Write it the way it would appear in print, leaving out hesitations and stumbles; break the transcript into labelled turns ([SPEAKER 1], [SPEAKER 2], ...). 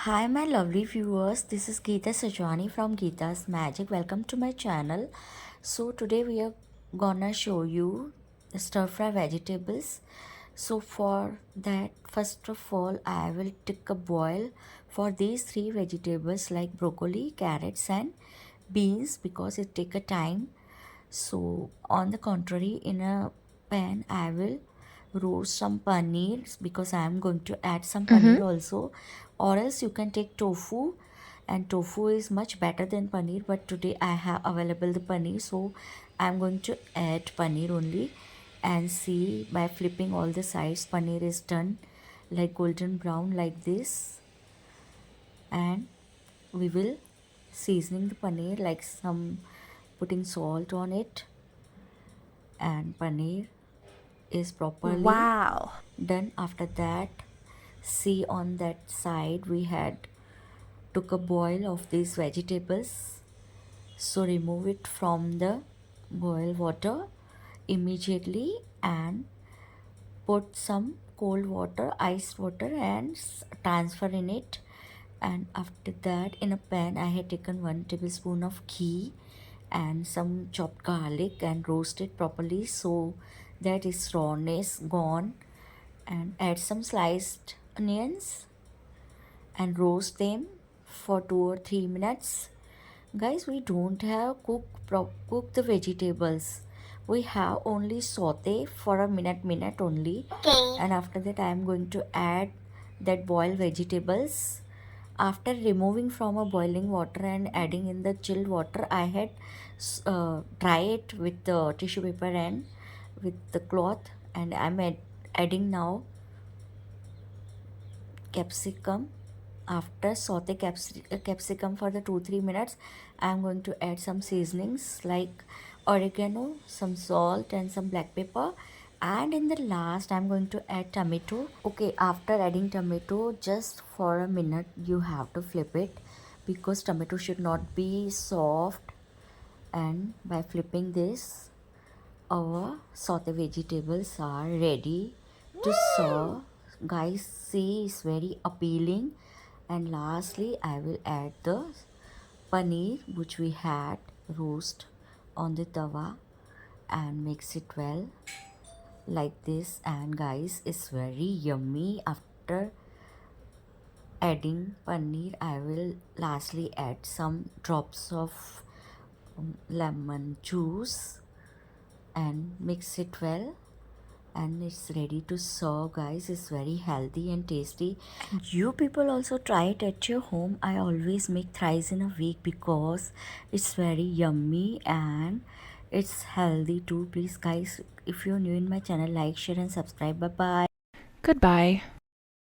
[SPEAKER 1] Hi, my lovely viewers. This is Geeta Sajani from Geeta's Magic. Welcome to my channel. So, today we are gonna show you the stir fry vegetables. So, for that, first of all, I will take a boil for these three vegetables like broccoli, carrots, and beans because it take a time. So, on the contrary, in a pan, I will roast some paneer because I am going to add some
[SPEAKER 2] Mm-hmm.
[SPEAKER 1] paneer also, or else you can take tofu, and tofu is much better than paneer. But today I have available the paneer, so I'm going to add paneer only. And see, by flipping all the sides, paneer is done like golden brown like this, and we will seasoning the paneer like some putting salt on it, and paneer is properly
[SPEAKER 2] Wow.
[SPEAKER 1] done. After that, see, on that side we had took a boil of these vegetables, so remove it from the boil water immediately and put some cold water, ice water, and transfer in it. And after that, in a pan I had taken 1 tablespoon of ghee and some chopped garlic and roast it properly so that its rawness gone, and add some sliced onions and roast them for 2 or 3 minutes. Guys, we don't have cook the vegetables. We have only saute for a minute only.
[SPEAKER 2] Okay.
[SPEAKER 1] And after that I am going to add that boiled vegetables. After removing from a boiling water and adding in the chilled water, I had dry it with the tissue paper and with the cloth, and I'm adding now capsicum. After saute capsicum for the 2-3 minutes, I'm going to add some seasonings like oregano, some salt, and some black pepper. And in the last, I'm going to add tomato. Okay, after adding tomato, just for a minute you have to flip it because tomato should not be soft. And by flipping this, our saute vegetables are ready to serve. Guys, see, it's very appealing. And lastly, I will add the paneer which we had roast on the tawa and mix it well like this. And guys, it's very yummy. After adding paneer, I will lastly add some drops of lemon juice and mix it well, and it's ready to serve. Guys, it's very healthy and tasty. You people also try it at your home. I always make thrice in a week because it's very yummy and it's healthy too. Please guys, if you're new in my channel, like, share and subscribe. Bye bye.
[SPEAKER 2] Goodbye.